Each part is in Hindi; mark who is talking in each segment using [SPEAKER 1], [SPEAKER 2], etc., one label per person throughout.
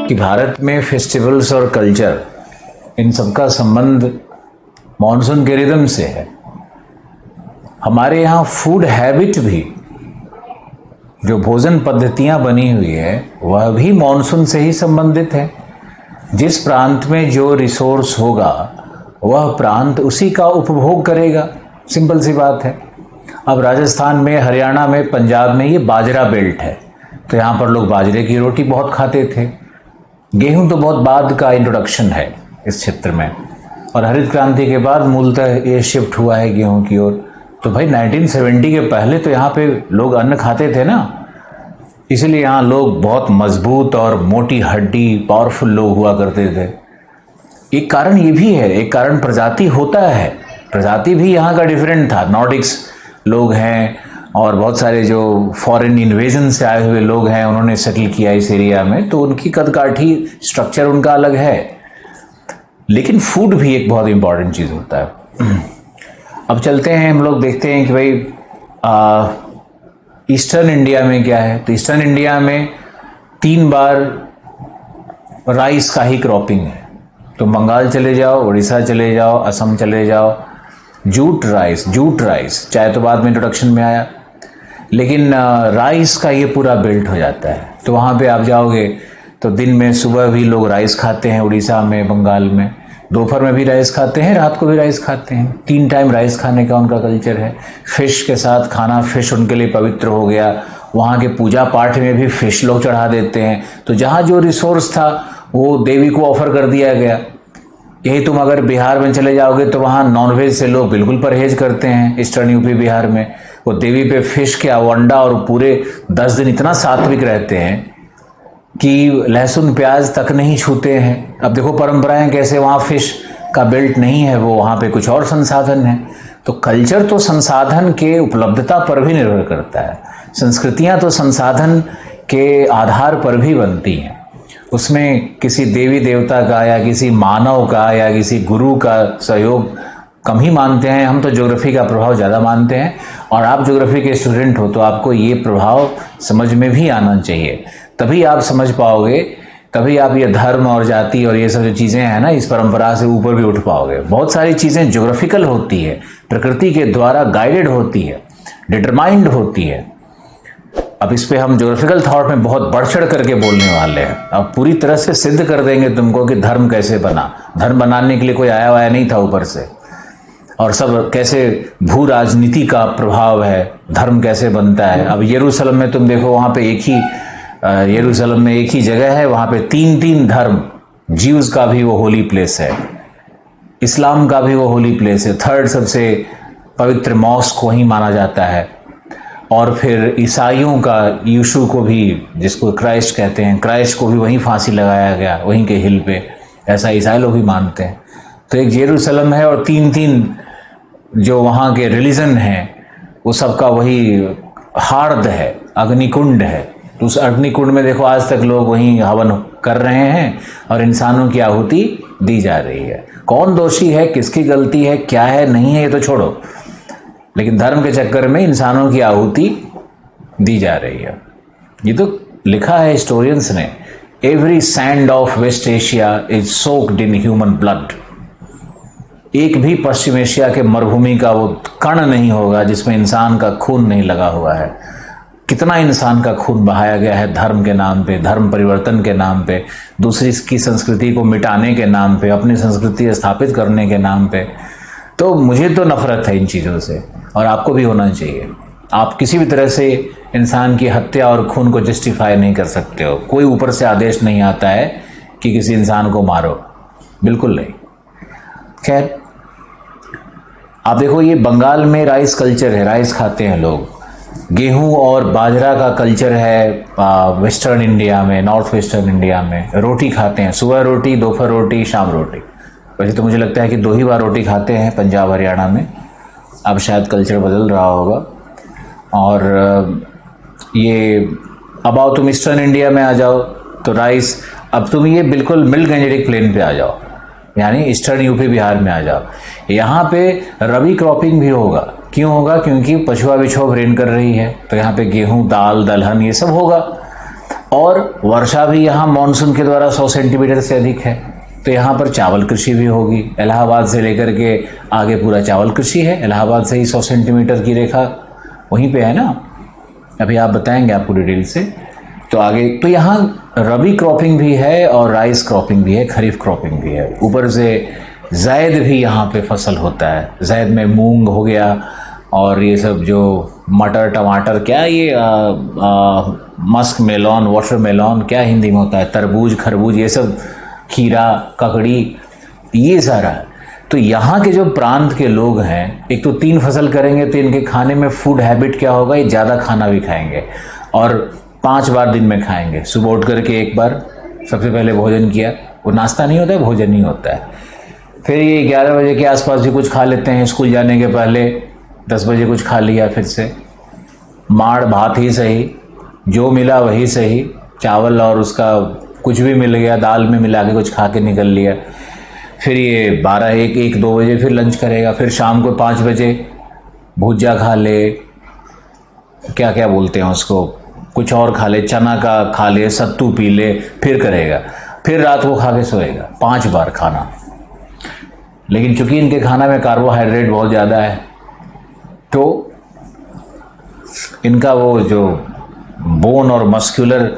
[SPEAKER 1] कि भारत में फेस्टिवल्स और कल्चर इन सबका संबंध मॉनसून के रिदम से है। हमारे यहाँ फूड हैबिट भी, जो भोजन पद्धतियाँ बनी हुई है, वह भी मॉनसून से ही संबंधित है। जिस प्रांत में जो रिसोर्स होगा वह प्रांत उसी का उपभोग करेगा, सिंपल सी बात है। अब राजस्थान में, हरियाणा में, पंजाब में ये बाजरा बेल्ट है, तो यहाँ पर लोग बाजरे की रोटी बहुत खाते थे। गेहूं तो बहुत बाद का इंट्रोडक्शन है इस क्षेत्र में, और हरित क्रांति के बाद मूलतः ये शिफ्ट हुआ है गेहूं की ओर। तो भाई 1970 के पहले तो यहाँ पे लोग अन्न खाते थे ना, इसलिए यहाँ लोग बहुत मजबूत और मोटी हड्डी पावरफुल लोग हुआ करते थे। एक कारण ये भी है, एक कारण प्रजाति होता है। प्रजाति भी यहाँ का डिफरेंट था। नॉर्डिक्स लोग हैं और बहुत सारे जो फॉरेन इन्वेजन से आए हुए लोग हैं, उन्होंने सेटल किया इस एरिया में, तो उनकी कदकाठी स्ट्रक्चर उनका अलग है। लेकिन फूड भी एक बहुत इंपॉर्टेंट चीज़ होता है। अब चलते हैं, हम लोग देखते हैं कि भाई ईस्टर्न इंडिया में क्या है। तो ईस्टर्न इंडिया में 3 बार राइस का ही क्रॉपिंग है। तो बंगाल चले जाओ, उड़ीसा चले जाओ, असम चले जाओ, जूट राइस, चाहे तो बाद में इंट्रोडक्शन में आया, लेकिन राइस का ये पूरा बेल्ट हो जाता है। तो वहाँ पे आप जाओगे तो दिन में सुबह भी लोग राइस खाते हैं, उड़ीसा में, बंगाल में, दोपहर में भी राइस खाते हैं, रात को भी राइस खाते हैं। 3 टाइम राइस खाने का उनका कल्चर है। फिश के साथ खाना, फिश उनके लिए पवित्र हो गया। वहाँ के पूजा पाठ में भी फिश लोग चढ़ा देते हैं। तो जहाँ जो रिसोर्स था वो देवी को ऑफर कर दिया गया। यही तुम अगर बिहार में चले जाओगे तो वहाँ नॉनवेज से लोग बिल्कुल परहेज करते हैं। ईस्टर्न यूपी बिहार में वो देवी पे फिश के अवंडा और पूरे 10 दिन इतना सात्विक रहते हैं कि लहसुन प्याज तक नहीं छूते हैं। अब देखो परंपराएं कैसे, वहाँ फिश का बेल्ट नहीं है, वो वहाँ पे कुछ और संसाधन है। तो कल्चर तो संसाधन के उपलब्धता पर भी निर्भर करता है। संस्कृतियाँ तो संसाधन के आधार पर भी बनती हैं। उसमें किसी देवी देवता का या किसी मानव का या किसी गुरु का सहयोग कम ही मानते हैं। हम तो ज्योग्राफी का प्रभाव ज़्यादा मानते हैं, और आप ज्योग्राफी के स्टूडेंट हो तो आपको ये प्रभाव समझ में भी आना चाहिए, तभी आप समझ पाओगे, तभी आप ये धर्म और जाति और ये सब जो चीज़ें हैं ना, इस परंपरा से ऊपर भी उठ पाओगे। बहुत सारी चीज़ें ज्योग्राफिकल होती है, प्रकृति के द्वारा गाइडेड होती है, डिटरमाइंड होती है। अब इस पे हम ज्योग्राफिकल थॉट में बहुत बढ़ चढ़ करके बोलने वाले हैं। अब पूरी तरह से सिद्ध कर देंगे तुमको कि धर्म कैसे बना। धर्म बनाने के लिए कोई आया वाया नहीं था ऊपर से, और सब कैसे भू राजनीति का प्रभाव है, धर्म कैसे बनता है। अब यरूशलेम में तुम देखो, वहाँ पे यरूशलेम में एक ही जगह है, वहाँ पे 3 धर्म, ज्यूज का भी वो होली प्लेस है, इस्लाम का भी वो होली प्लेस है, 3rd सबसे पवित्र मॉस्क वहीं माना जाता है। और फिर ईसाइयों का, यीशु को भी, जिसको क्राइस्ट कहते हैं, क्राइस्ट को भी वहीं फांसी लगाया गया, वहीं के हिल पे, ऐसा ईसाई लोग भी मानते हैं। तो एक यरूशलेम है, और 3 जो वहाँ के रिलीजन हैं वो सबका वही हार्द है, अग्निकुंड है। तो उस अग्निकुंड में देखो आज तक लोग वहीं हवन कर रहे हैं और इंसानों की आहुति दी जा रही है। कौन दोषी है, किसकी गलती है, क्या है, नहीं है, ये तो छोड़ो, लेकिन धर्म के चक्कर में इंसानों की आहुति दी जा रही है। ये तो लिखा है हिस्टोरियंस ने, every sand of West Asia is soaked in human blood. एक भी पश्चिम एशिया के मरुभूमि का वो कण नहीं होगा जिसमें इंसान का खून नहीं लगा हुआ है। कितना इंसान का खून बहाया गया है धर्म के नाम पे, धर्म परिवर्तन के नाम पे, दूसरी की संस्कृति को मिटाने के नाम पे, अपनी संस्कृति स्थापित करने के नाम पे। तो मुझे तो नफरत है इन चीज़ों से, और आपको भी होना चाहिए। आप किसी भी तरह से इंसान की हत्या और खून को जस्टिफाई नहीं कर सकते हो। कोई ऊपर से आदेश नहीं आता है कि किसी इंसान को मारो, बिल्कुल नहीं। खैर, आप देखो ये बंगाल में राइस कल्चर है, राइस खाते हैं लोग। गेहूं और बाजरा का कल्चर है वेस्टर्न इंडिया में, नॉर्थ वेस्टर्न इंडिया में। रोटी खाते हैं, सुबह रोटी, दोपहर रोटी, शाम रोटी। वैसे तो मुझे लगता है कि 2 ही बार रोटी खाते हैं पंजाब हरियाणा में, अब शायद कल्चर बदल रहा होगा। और ये अब आओ तुम ईस्टर्न इंडिया में आ जाओ तो राइस, अब तुम ये बिल्कुल मिड गंजेटिक प्लेन पे आ जाओ, यानी ईस्टर्न यूपी बिहार में आ जाओ। यहाँ पे रबी क्रॉपिंग भी होगा। क्यों होगा? क्योंकि पछुआ बिछोव रेन कर रही है, तो यहाँ पे गेहूं, दाल, दलहन ये सब होगा। और वर्षा भी यहाँ मानसून के द्वारा 100 सेंटीमीटर से अधिक है, तो यहाँ पर चावल कृषि भी होगी। इलाहाबाद से लेकर के आगे पूरा चावल कृषि है, इलाहाबाद से ही 100 सेंटीमीटर की रेखा वहीं पे है ना, अभी आप बताएंगे आपको डिटेल से। तो आगे तो यहाँ रबी क्रॉपिंग भी है और राइस क्रॉपिंग भी है, खरीफ क्रॉपिंग भी है। ऊपर से ज़ैद भी यहाँ पे फसल होता है, ज़ैद में मूंग हो गया और ये सब जो मटर टमाटर, क्या ये मस्क मेलॉन, वाटर मेलॉन, क्या हिंदी में होता है, तरबूज खरबूज, ये सब, खीरा ककड़ी, ये सारा है। तो यहाँ के जो प्रांत के लोग हैं, एक तो 3 फसल करेंगे तो इनके खाने में फूड हैबिट क्या होगा, ये ज़्यादा खाना भी खाएंगे और 5 बार दिन में खाएंगे। सुबह उठ करके एक बार सबसे पहले भोजन किया, वो नाश्ता नहीं होता है, भोजन ही होता है। फिर ये 11 बजे के आसपास भी कुछ खा लेते हैं, स्कूल जाने के पहले 10 बजे कुछ खा लिया, फिर से माड़ भात ही सही, जो मिला वही सही, चावल और उसका कुछ भी मिल गया, दाल में मिला के कुछ खा के निकल लिया। फिर ये 12, 1, 2 बजे फिर लंच करेगा, फिर शाम को 5 बजे भुजिया खा ले, क्या क्या बोलते हैं उसको, कुछ और खा ले, चना का खा ले, सत्तू पी ले, फिर करेगा, फिर रात को खा के सोएगा। 5 बार खाना। लेकिन चूंकि इनके खाना में कार्बोहाइड्रेट बहुत ज़्यादा है, तो इनका वो जो बोन और मस्कुलर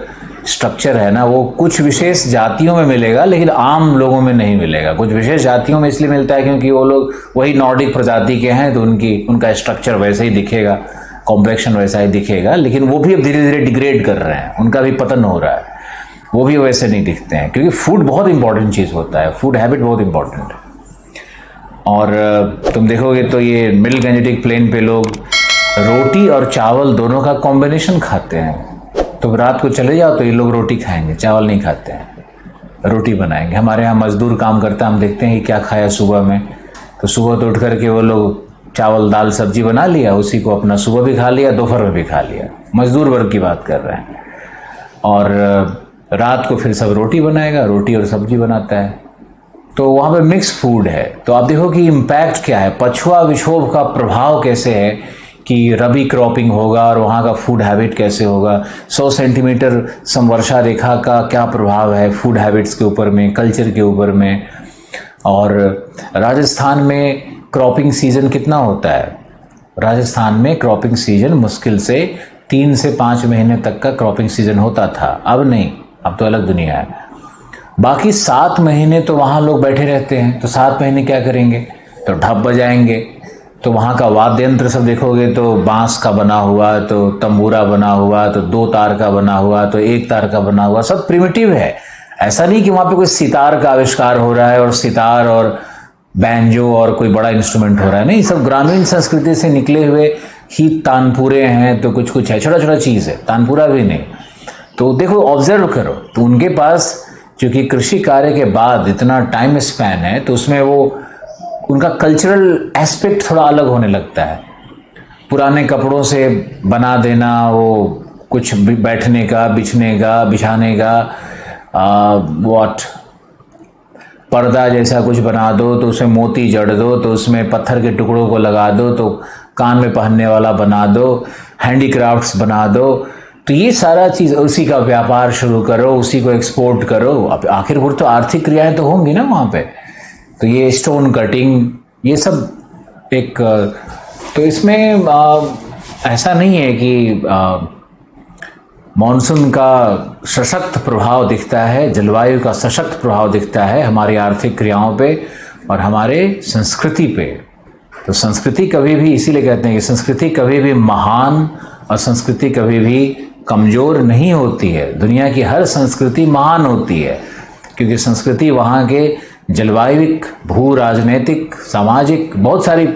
[SPEAKER 1] स्ट्रक्चर है ना, वो कुछ विशेष जातियों में मिलेगा लेकिन आम लोगों में नहीं मिलेगा। कुछ विशेष जातियों में इसलिए मिलता है क्योंकि वो लोग वही नॉर्डिक प्रजाति के हैं, तो उनका स्ट्रक्चर वैसे ही दिखेगा, कॉम्प्लेक्शन वैसा ही दिखेगा। लेकिन वो भी अब धीरे धीरे डिग्रेड कर रहे हैं, उनका भी पतन हो रहा है, वो भी वैसे नहीं दिखते हैं, क्योंकि फूड बहुत इंपॉर्टेंट चीज़ होता है, फूड हैबिट बहुत इंपॉर्टेंट है। और तुम देखोगे तो ये मिडिल गैंजेटिक प्लेन पे लोग रोटी और चावल दोनों का कॉम्बिनेशन खाते हैं। तो रात को चले जाओ तो ये लोग रोटी खाएंगे, चावल नहीं खाते हैं, रोटी बनाएंगे। हमारे यहाँ मजदूर काम करता है, हम देखते हैं कि क्या खाया सुबह में, तो सुबह तो उठ करके वो लोग चावल दाल सब्जी बना लिया, उसी को अपना सुबह भी खा लिया, दोपहर में भी खा लिया। मजदूर वर्ग की बात कर रहे हैं। और रात को फिर सब रोटी बनाएगा, रोटी और सब्जी बनाता है। तो वहाँ पे मिक्स फूड है। तो आप देखो कि इम्पैक्ट क्या है, पछुआ विक्षोभ का प्रभाव कैसे है कि रबी क्रॉपिंग होगा और वहाँ का फूड हैबिट कैसे होगा। 100 सेंटीमीटर समवर्षा रेखा का क्या प्रभाव है फूड हैबिट्स के ऊपर में, कल्चर के ऊपर में। और राजस्थान में क्रॉपिंग सीजन कितना होता है, राजस्थान में क्रॉपिंग सीजन मुश्किल से 3 से 5 महीने तक का क्रॉपिंग सीजन होता था, अब नहीं, अब तो अलग दुनिया है। बाकी 7 महीने तो वहाँ लोग बैठे रहते हैं, तो 7 महीने क्या करेंगे, तो ढप बजाएंगे। तो वहाँ का वाद्य यंत्र सब देखोगे तो बांस का बना हुआ, तो तंबूरा बना हुआ, तो 2 तार का बना हुआ, तो 1 तार का बना हुआ, सब प्रिमिटिव है। ऐसा नहीं कि वहाँ पे कोई सितार का आविष्कार हो रहा है और सितार और बैंजो और कोई बड़ा इंस्ट्रूमेंट हो रहा है, नहीं, सब ग्रामीण संस्कृति से निकले हुए ही तानपुरे हैं, तो कुछ कुछ है, छोटा छोटा चीज़ है, तानपुरा भी नहीं। तो देखो, ऑब्जर्व करो, तो उनके पास चूँकि कृषि कार्य के बाद इतना टाइम स्पैन है, तो उसमें वो उनका कल्चरल एस्पेक्ट थोड़ा अलग होने लगता है। पुराने कपड़ों से बना देना, वो कुछ बैठने का, बिछने का, बिछाने का, पर्दा जैसा कुछ बना दो, तो उसमें मोती जड़ दो, तो उसमें पत्थर के टुकड़ों को लगा दो, तो कान में पहनने वाला बना दो, हैंडीक्राफ्ट्स बना दो। तो ये सारा चीज़, उसी का व्यापार शुरू करो, उसी को एक्सपोर्ट करो। अब आखिर तो आर्थिक क्रियाएं तो होंगी ना वहाँ पे। तो ये स्टोन कटिंग, ये सब एक, तो इसमें ऐसा नहीं है कि मॉनसून का सशक्त प्रभाव दिखता है, जलवायु का सशक्त प्रभाव दिखता है हमारी आर्थिक क्रियाओं पे और हमारे संस्कृति पे। तो संस्कृति कभी भी, इसीलिए कहते हैं कि संस्कृति कभी भी महान और संस्कृति कभी भी कमज़ोर नहीं होती है। दुनिया की हर संस्कृति महान होती है, क्योंकि संस्कृति वहाँ के जलवायुविक, भू राजनीतिक, सामाजिक बहुत सारी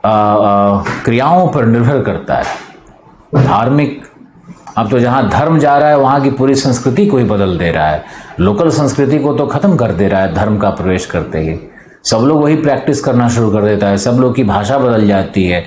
[SPEAKER 1] क्रियाओं पर निर्भर करता है। धार्मिक, अब तो जहाँ धर्म जा रहा है वहाँ की पूरी संस्कृति को ही बदल दे रहा है, लोकल संस्कृति को तो ख़त्म कर दे रहा है धर्म का प्रवेश करते ही। सब लोग वही प्रैक्टिस करना शुरू कर देता है, सब लोग की भाषा बदल जाती है।